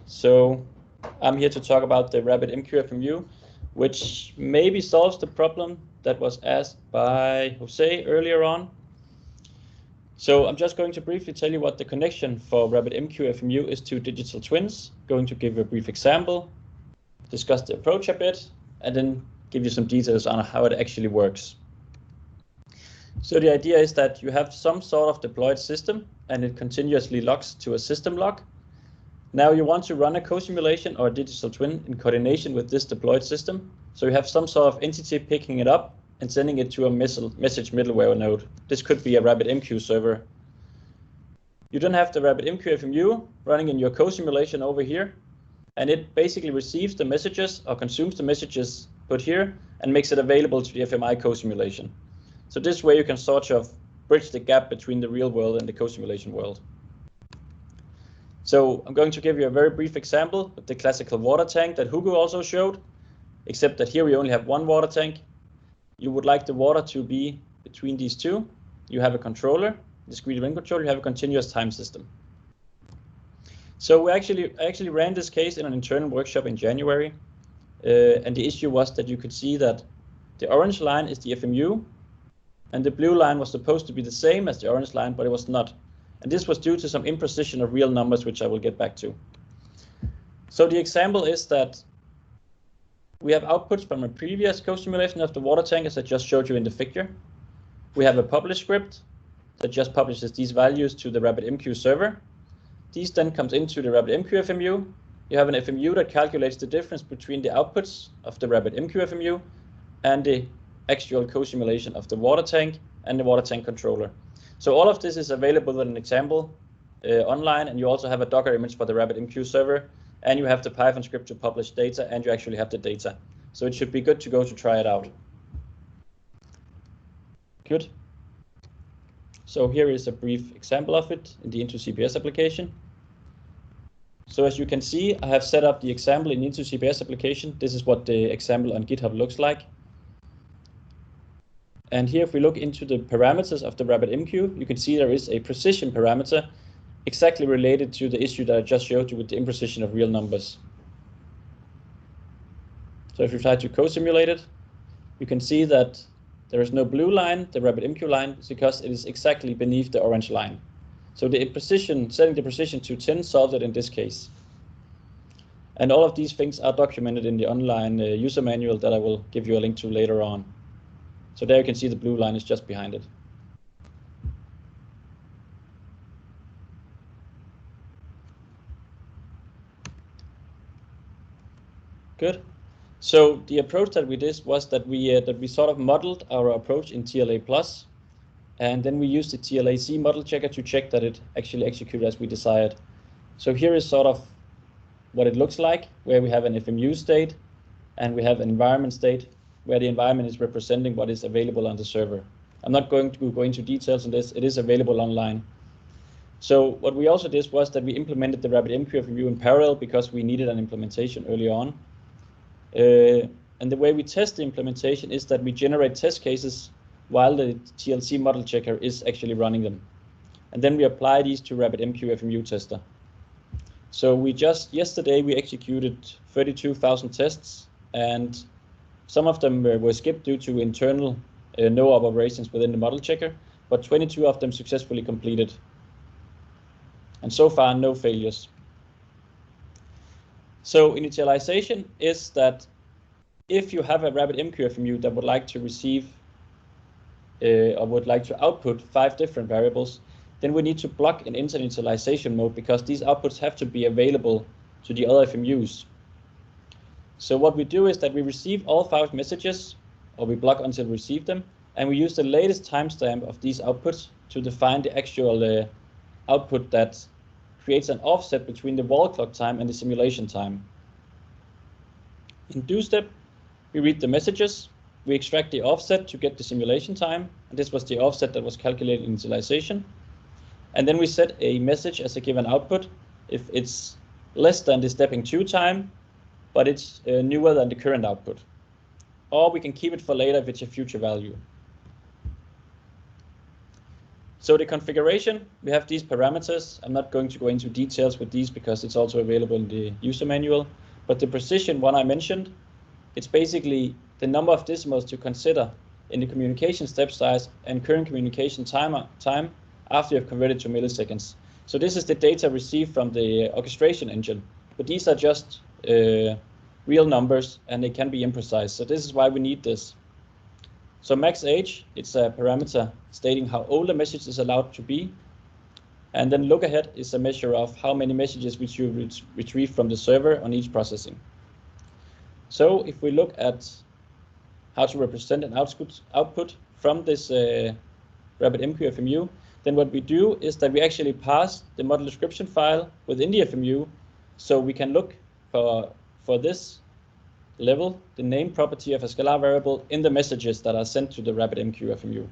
So I'm here to talk about the RabbitMQFMU, which maybe solves the problem that was asked by Jose earlier on. So I'm just going to briefly tell you what the connection for RabbitMQFMU is to digital twins, going to give a brief example, discuss the approach a bit, and then give you some details on how it actually works. So the idea is that you have some sort of deployed system and it continuously logs to a system log. Now you want to run a co-simulation or a digital twin in coordination with this deployed system. So you have some sort of entity picking it up and sending it to a message middleware node. This could be a RabbitMQ server. You then have the RabbitMQFMU running in your co-simulation over here, and it basically receives the messages or consumes the messages put here and makes it available to the FMI co-simulation. So this way you can sort of bridge the gap between the real world and the co-simulation world. So I'm going to give you a very brief example with the classical water tank that Hugo also showed, except that here we only have one water tank. You would like the water to be between these two. You have a controller, discrete event controller, you have a continuous time system. So I actually ran this case in an internal workshop in January, and the issue was that you could see that the orange line is the FMU, and the blue line was supposed to be the same as the orange line, but it was not. And this was due to some imprecision of real numbers, which I will get back to. So the example is that we have outputs from a previous co-simulation of the water tank, as I just showed you in the figure. We have a publish script that just publishes these values to the RabbitMQ server. These then comes into the RabbitMQFMU. You have an FMU that calculates the difference between the outputs of the RabbitMQFMU and the actual co-simulation of the water tank and the water tank controller. So all of this is available in an example online, and you also have a Docker image for the RabbitMQ server, and you have the Python script to publish data, and you actually have the data. So it should be good to go to try it out. Good. So here is a brief example of it in the INTO-CPS application. So as you can see, I have set up the example in INTO-CPS application. This is what the example on GitHub looks like. And here, if we look into the parameters of the RabbitMQ, you can see there is a precision parameter exactly related to the issue that I just showed you with the imprecision of real numbers. So if you try to co-simulate it, you can see that there is no blue line, the RabbitMQ line, because it is exactly beneath the orange line. So the precision, setting the precision to 10 solved it in this case. And all of these things are documented in the online user manual that I will give you a link to later on. So there you can see the blue line is just behind it. Good. So the approach that we did was that we sort of modeled our approach in TLA+, and then we used the TLAC model checker to check that it actually executed as we desired. So here is sort of what it looks like, where we have an FMU state and we have an environment state, where the environment is representing what is available on the server. I'm not going to go into details on this. It is available online. So what we also did was that we implemented the RabbitMQFMU in parallel because we needed an implementation early on. And the way we test the implementation is that we generate test cases while the TLC model checker is actually running them. And then we apply these to RabbitMQFMU tester. So yesterday we executed 32,000 tests, and some of them were skipped due to internal no operations within the model checker, but 22 of them successfully completed. And so far, no failures. So initialization is that if you have a RabbitMQFMU that would like to receive or would like to output 5 different variables, then we need to block and enter initialization mode because these outputs have to be available to the other FMUs. So what we do is that we receive all 5 messages, or we block until we receive them, and we use the latest timestamp of these outputs to define the actual output that creates an offset between the wall clock time and the simulation time. In do step, we read the messages, we extract the offset to get the simulation time, and this was the offset that was calculated in initialization. And then we set a message as a given output if it's less than the stepping 2 time, but it's newer than the current output. Or we can keep it for later if it's a future value. So the configuration, we have these parameters. I'm not going to go into details with these because it's also available in the user manual. But the precision one I mentioned, it's basically the number of decimals to consider in the communication step size and current communication time after you've converted to milliseconds. So this is the data received from the orchestration engine, but these are just real numbers and they can be imprecise. So this is why we need this. So max age, it's a parameter stating how old a message is allowed to be. And then look ahead is a measure of how many messages which you retrieve from the server on each processing. So if we look at how to represent an output from this RabbitMQFMU, then what we do is that we actually pass the model description file within the FMU, so we can look for this level, the name property of a scalar variable in the messages that are sent to the RabbitMQFMU.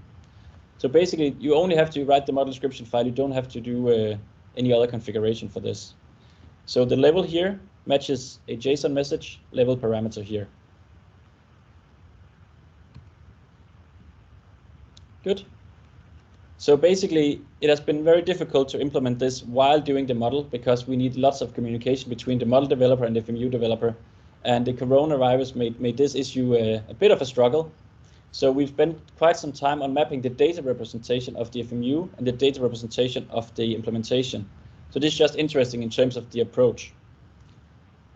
So basically, you only have to write the model description file. You don't have to do any other configuration for this. So the level here matches a JSON message level parameter here. Good. So basically, it has been very difficult to implement this while doing the model because we need lots of communication between the model developer and the FMU developer. And the coronavirus made this issue a bit of a struggle. So we've spent quite some time on mapping the data representation of the FMU and the data representation of the implementation. So this is just interesting in terms of the approach.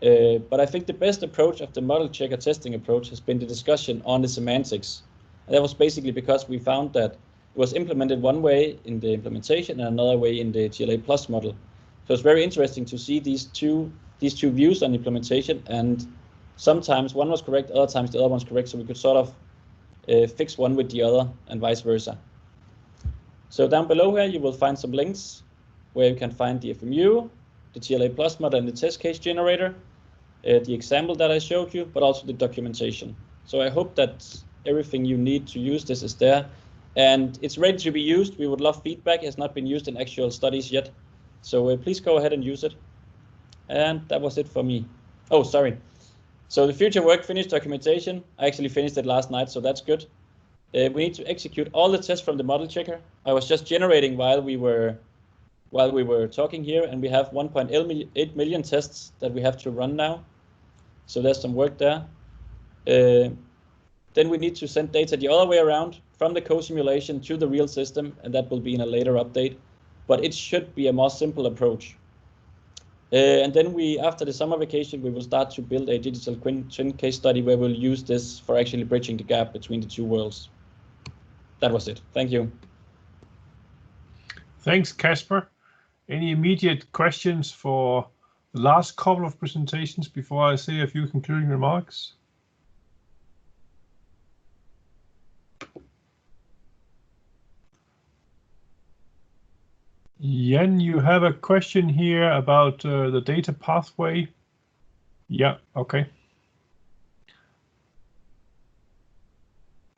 But I think the best approach of the model checker testing approach has been the discussion on the semantics. And that was basically because we found that it was implemented one way in the implementation and another way in the GLA Plus model. So it's very interesting to see these two views on implementation, and sometimes one was correct, other times the other one's correct, so we could sort of fix one with the other and vice versa. So down below here you will find some links where you can find the FMU, the GLA Plus model and the test case generator, the example that I showed you, but also the documentation. So I hope that everything you need to use this is there, and it's ready to be used. We would love feedback. It has not been used in actual studies yet, so please go ahead and use it. And that was it for me. Oh, sorry. So the future work finished documentation. I actually finished it last night, so that's good. We need to execute all the tests from the model checker. I was just generating while we were talking here, and we have 1.8 million tests that we have to run now. So there's some work there. Then we need to send data the other way around from the co-simulation to the real system, and that will be in a later update. But it should be a more simple approach. And then after the summer vacation, we will start to build a digital twin case study where we'll use this for actually bridging the gap between the two worlds. That was it. Thank you. Thanks, Casper. Any immediate questions for the last couple of presentations before I say a few concluding remarks? Jan, you have a question here about the data pathway. Yeah, okay.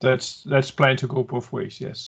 That's planned to go both ways, yes.